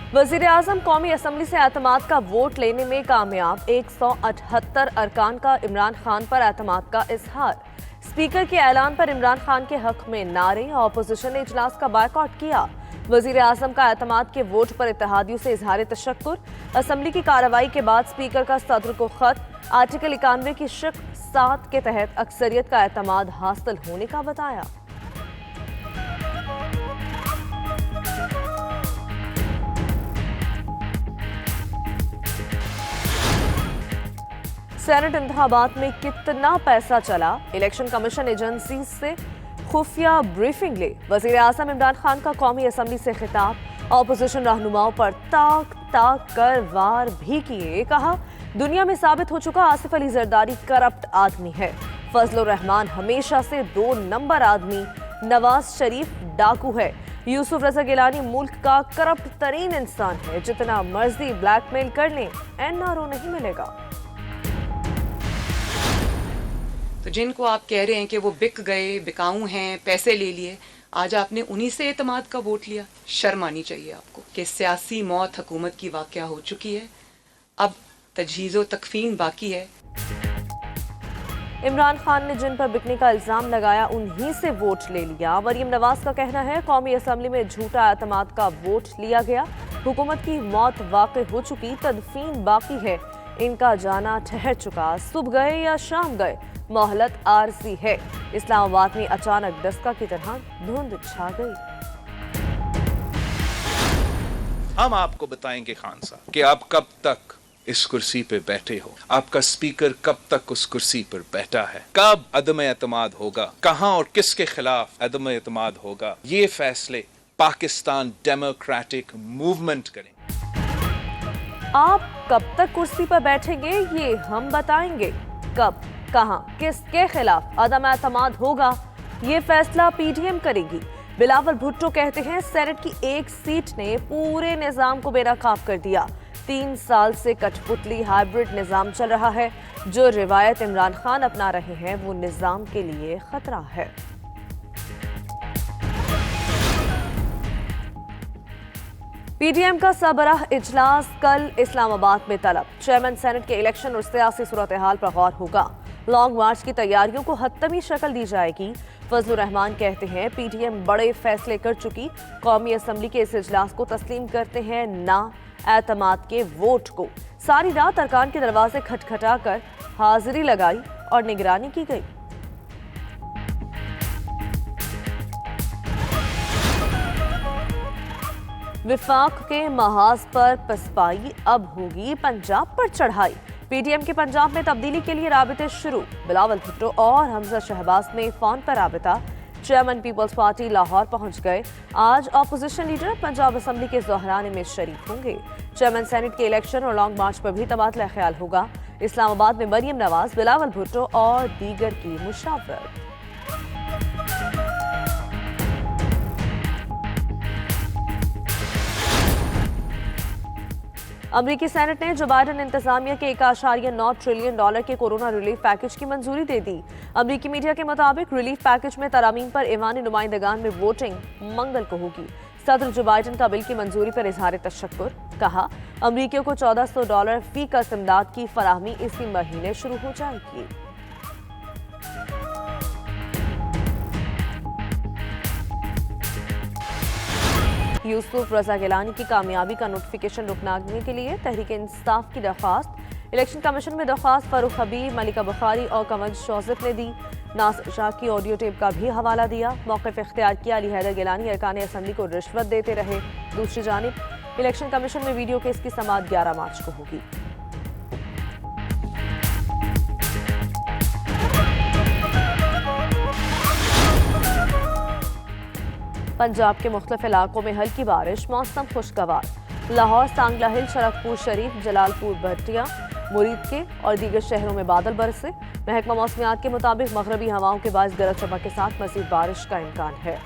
वज़ीर आज़म कौमी असम्बली से एतमाद का वोट लेने में कामयाब। 178 अरकान का इमरान खान पर एतमाद का इजहार। स्पीकर के ऐलान पर इमरान खान के हक में नारे। ऑपोजिशन ने इजलास का बायकॉट किया। वज़ीर आज़म का एतमाद के वोट पर इत्तेहादियों से इजहार तशक्कुर। असम्बली की कार्रवाई के बाद स्पीकर का सदर को खत। आर्टिकल 91 की शिक 7 के तहत अक्सरियत का एतमाद हासिल होने का बताया। सेनेट इंतखाबात में कितना पैसा चला, इलेक्शन कमीशन एजेंसी से खुफिया ब्रीफिंग ले। वज़ीर आज़म इमरान खान का कौमी असम्बली से खिताब। ऑपोजिशन रहनुमाओं पर ताक ताक कर वार भी किए। कहा, दुनिया में साबित हो चुका आसिफ अली जरदारी करप्ट आदमी है। फजलुर रहमान हमेशा से 2 नंबर आदमी। नवाज शरीफ डाकू है। यूसुफ रजा गिलानी मुल्क का करप्ट तरीन इंसान है। जितना मर्जी ब्लैकमेल कर लें, एनआरओ नहीं मिलेगा। तो जिनको आप कह रहे हैं कि वो बिक गए, बिकाऊ हैं, पैसे ले लिए, आज आपने उन्हीं से एतमाद का वोट लिया। शर्म आनी चाहिए आपको कि सियासी मौत हुकूमत की वाक़या हो चुकी है, अब तजहीज़ो तकफीन बाकी है। इमरान खान ने जिन पर बिकने का इल्जाम लगाया उन्हीं से वोट ले लिया। मरियम नवाज का कहना है, कौमी असम्बली में झूठा एतमाद का वोट लिया गया। हुकूमत की मौत वाक़ई हो चुकी, तदफीन बाकी है। इनका जाना ठहर चुका। सुबह गए या शाम गए, मोहलत आरजी है। इस्लामाबाद में अचानक दस्तका की तरह धुंध छा गई। हम आपको बताएंगे खान साहब कि आप कब तक इस कुर्सी पे बैठे हो, आपका स्पीकर कब तक उस कुर्सी पर बैठा है, कब अदम एतमाद होगा, कहां और किसके खिलाफ अदम एतमाद होगा, ये फैसले पाकिस्तान डेमोक्रेटिक मूवमेंट करें। आप कब तक कुर्सी पर बैठेंगे ये हम बताएंगे। कब, कहां, किसके खिलाफ अदम एतमाद होगा, ये फैसला पीडीएम करेगी। बिलावल भुट्टो कहते हैं, सेनेट की एक सीट ने पूरे निजाम को बेनकाब कर दिया। 3 साल से कठपुतली हाइब्रिड निजाम चल रहा है। जो रिवायत इमरान खान अपना रहे हैं वो निजाम के लिए खतरा है। पीडीएम का सरबराह इजलास कल इस्लामाबाद में तलब। चेयरमैन सेनेट के इलेक्शन और सियासी सूरत हाल पर गौर होगा। लॉन्ग मार्च की तैयारियों को हतमी शक्ल दी जाएगी। फजलुर रहमान कहते हैं, पीडीएम बड़े फैसले कर चुकी, कौमी असम्बली के इस इजलास को तस्लीम करते हैं ना एतमाद के वोट को। सारी रात अरकान के दरवाजे खटखटा कर हाजिरी लगाई और निगरानी की गई। विफाक के महाज पर पसपाई, अब होगी पंजाब पर चढ़ाई। पीडीएम के पंजाब में तब्दीली के लिए राबिते शुरू। बिलावल भुट्टो और हमजा शहबाज में फोन पर राबिता। चेयरमैन पीपल्स पार्टी लाहौर पहुंच गए। आज ऑपोजिशन लीडर पंजाब असम्बली के दोहराने में शरीक होंगे। चेयरमैन सेनेट के इलेक्शन और लॉन्ग मार्च पर भी तबादला ख्याल होगा। इस्लामाबाद में मरियम नवाज, बिलावल भुट्टो और दीगर की मुशावरत। अमरीकी सेनेट ने जो बाइडेन इंतजामिया के $1.9 ट्रिलियन के कोरोना रिलीफ पैकेज की मंजूरी दे दी। अमरीकी मीडिया के मुताबिक रिलीफ पैकेज में तरामीम पर ईवानी नुमाइंदगान में वोटिंग मंगल को होगी। सदर जो बाइडेन का बिल की मंजूरी पर इजहार तशक्कुर। कहा, अमरीकियों को $1400 फी का इमदाद की फराहमी इसी महीने शुरू हो जाएगी। यूसुफ रजा गिलानी की कामयाबी का नोटिफिकेशन रुकनाने के लिए तहरीक इंसाफ की दरख्वास्त। इलेक्शन कमीशन में दरख्वास्त फरूख हबीब, मलिका बुखारी और कंवर शौजत ने दी। नासिर शाह की ऑडियो टेप का भी हवाला दिया। मौक़िफ़ इख्तियार किया, अली हैदर गिलानी अरकान असम्बली को रिश्वत देते रहे। दूसरी जानिब इलेक्शन कमीशन में वीडियो केस की समाअत 11 मार्च को होगी। पंजाब के मुख्तलिफ इलाकों में हल्की बारिश, मौसम खुशगवार। लाहौर, सांगला हिल, शरकपुर शरीफ, जलालपुर, भट्टिया, मुरीद के और दीगर शहरों में बादल बरसे। महकमा मौसमियात के मुताबिक मगरबी हवाओं के बायस गरज चमक के साथ मज़ीद बारिश का इम्कान है।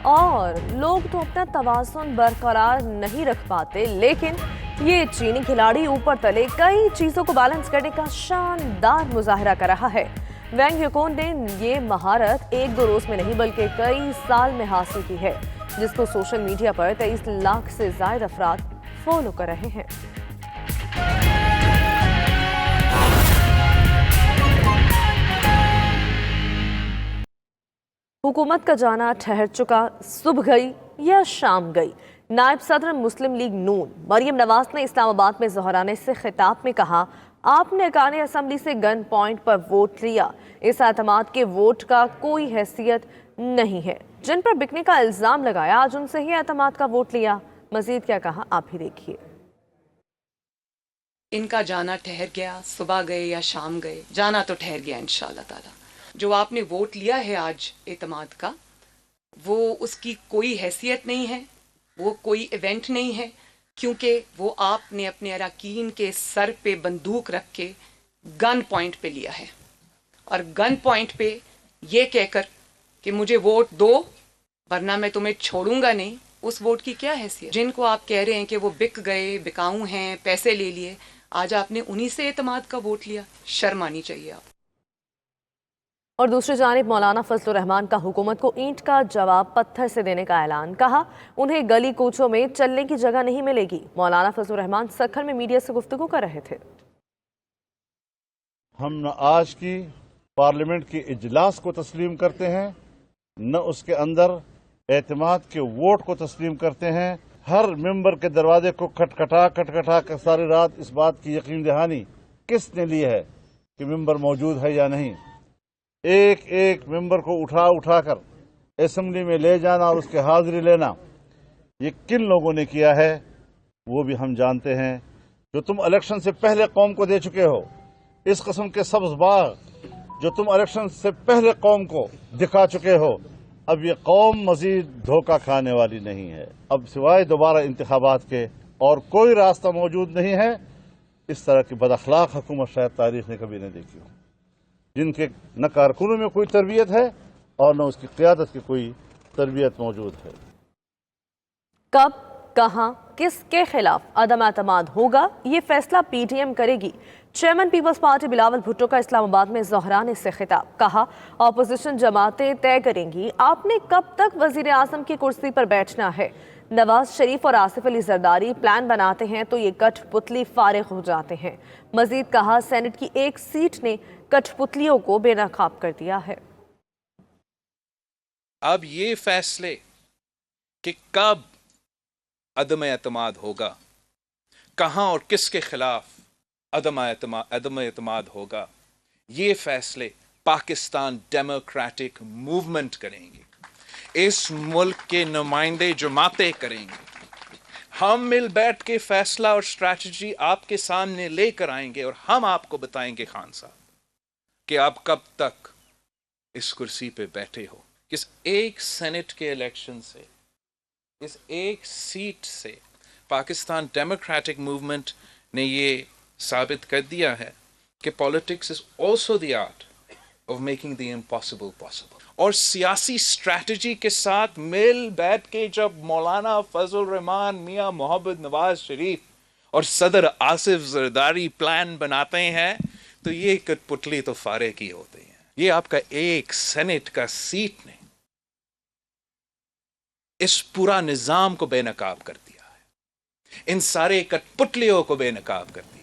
और लोग तो अपना तवाज़ुन बरकरार नहीं रख पाते, लेकिन ये चीनी खिलाड़ी ऊपर तले कई चीजों को बैलेंस करने का शानदार मुजाहरा कर रहा है। वैंग युकोन ने ये महारत एक दो रोज में नहीं बल्कि कई साल में हासिल की है, जिसको सोशल मीडिया पर 23 लाख से ज्यादा अफराद फॉलो कर रहे हैं। हुकूमत का जाना ठहर चुका, सुबह गई या शाम गई। नायब सदर मुस्लिम लीग नून मरियम नवाज ने इस्लामाबाद में ज़ोहराने से खिताब में कहा, आपने अरकान असम्बली से गन पॉइंट पर वोट लिया, इस एतमाद के वोट का कोई हैसियत नहीं है। जिन पर बिकने का इल्जाम लगाया, आज उनसे ही एतमाद का वोट लिया। मजीद क्या कहा, आप ही देखिए। इनका जाना ठहर गया, सुबह गए या शाम गए, जाना तो ठहर गया इंशाअल्लाह ताला। जो आपने वोट लिया है आज एतमाद का, वो उसकी कोई हैसियत नहीं है, वो कोई इवेंट नहीं है, क्योंकि वो आपने अपने अरकान के सर पे बंदूक रख के गन पॉइंट पे लिया है, और गन पॉइंट पे ये कहकर कि मुझे वोट दो वरना मैं तुम्हें छोड़ूंगा नहीं, उस वोट की क्या हैसियत। जिनको आप कह रहे हैं कि वो बिक गए, बिकाऊ हैं, पैसे ले लिए, आज आपने उन्हीं से एतमाद का वोट लिया। शर्म आनी चाहिए आप। और दूसरी जानिब मौलाना फजलुर रहमान का हुकूमत को ईंट का जवाब पत्थर से देने का ऐलान। कहा, उन्हें गली कूचों में चलने की जगह नहीं मिलेगी। मौलाना फजलुर रहमान सखर में मीडिया से गुफ्तगू कर रहे थे। हम न आज की पार्लियामेंट के इजलास को तस्लीम करते हैं, न उसके अंदर एतमाद के वोट को तस्लीम करते हैं। हर मेंबर के दरवाजे को खटखटा कर सारी रात इस बात की यकीन दहानी किसने ली है कि मेंबर मौजूद है या नहीं। एक एक मेंबर को उठा कर असेंबली में ले जाना और उसके हाजिरी लेना, ये किन लोगों ने किया है वो भी हम जानते हैं। जो तुम इलेक्शन से पहले कौम को दे चुके हो, इस किस्म के सब्ज बाग जो तुम इलेक्शन से पहले कौम को दिखा चुके हो, अब ये कौम मजीद धोखा खाने वाली नहीं है। अब सिवाय दोबारा इंतखाबात के और कोई रास्ता मौजूद नहीं है। इस तरह की बदअखलाक हुकूमत शायद तारीख ने कभी नहीं देखी हो, जिनके न कारकुनों में कोई तरबियत है और न उसकी क़यादत की कोई तरबियत मौजूद है। कब, कहां, किसके खिलाफ अदम एतमाद होगा, ये फैसला पीटीएम करेगी। Chairman peoples party Bilawal Bhutto का इस्लामाबाद में ज़ोहराने से खिताब। कहा, ऑपोजिशन जमातें तय करेंगी आपने कब तक वजीर आजम की कुर्सी पर बैठना है। नवाज शरीफ और आसिफ अली जरदारी प्लान बनाते हैं तो ये कठपुतली फारिग हो जाते हैं। मजीद कहा, सेनेट की एक सीट ने कठपुतलियों को बेनकाब कर दिया है। अब ये फैसले कि कब अदम एतमाद होगा, कहां और किसके खिलाफ अदम एतमाद होगा, ये फैसले पाकिस्तान डेमोक्रेटिक मूवमेंट करेंगे, इस मुल्क के नुमाइंदे जमातें करेंगे। हम मिल बैठ के फैसला और स्ट्रैटेजी आपके सामने लेकर आएंगे और हम आपको बताएंगे खान साहब कि आप कब तक इस कुर्सी पे बैठे हो। इस एक सेनेट के इलेक्शन से, इस एक सीट से पाकिस्तान डेमोक्रेटिक मूवमेंट ने ये साबित कर दिया है कि politics is also the art of making the impossible possible. और सियासी स्ट्रैटेजी के साथ मिल बैठ के जब मौलाना फजल रहमान, मियां मोहम्मद नवाज शरीफ और सदर आसिफ जरदारी प्लान बनाते हैं तो ये कठपुतली तो फारे की होती है। ये आपका एक सेनेट का सीट ने इस पूरा निजाम को बेनकाब कर दिया है, इन सारे कठपुतलियों को बेनकाब कर दिया।